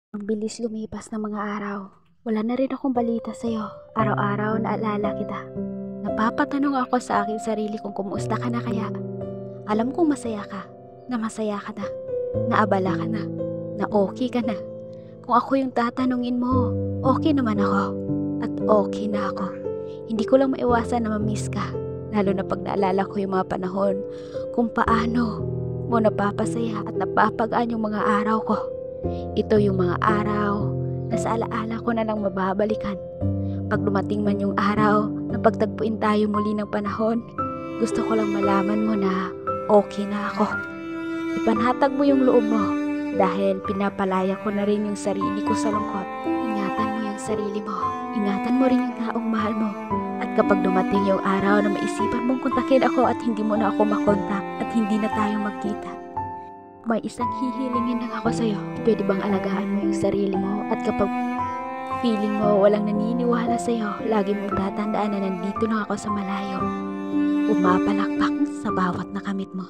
Ang bilis lumipas ng mga araw. Wala na rin akong balita sa'yo. Araw-araw naalala kita. Napapatanong ako sa aking sarili kung kumusta ka na kaya. Alam kong masaya ka, na masaya ka na, naabala ka na okay ka na. Kung ako yung tatanungin mo, okay naman ako. At okay na ako. Hindi ko lang maiwasan na mamiss ka. Lalo na pag naalala ko yung mga panahon kung paano mo napapasaya at napapagaan yung mga araw ko. Ito yung mga araw na sa alaala ko na lang mababalikan. Pag dumating man yung araw na pagtagpuin tayo muli ng panahon, gusto ko lang malaman mo na okay na ako. Ipanhatag mo yung loob mo dahil pinapalaya ko na rin yung sarili ko sa lungkot. Ingatan mo yung sarili mo. Ingatan mo rin yung taong mahal mo. At kapag dumating yung araw na maisipan mong kontakin ako at hindi mo na ako makontak at hindi na tayo magkita, may isang hihilingin lang ako sa'yo. Pwede bang alagaan mo yung sarili mo at kapag feeling mo walang naniniwala sa'yo, lagi mong tatandaan na nandito na ako sa malayo, pumapalakpak sa bawat nakamit mo.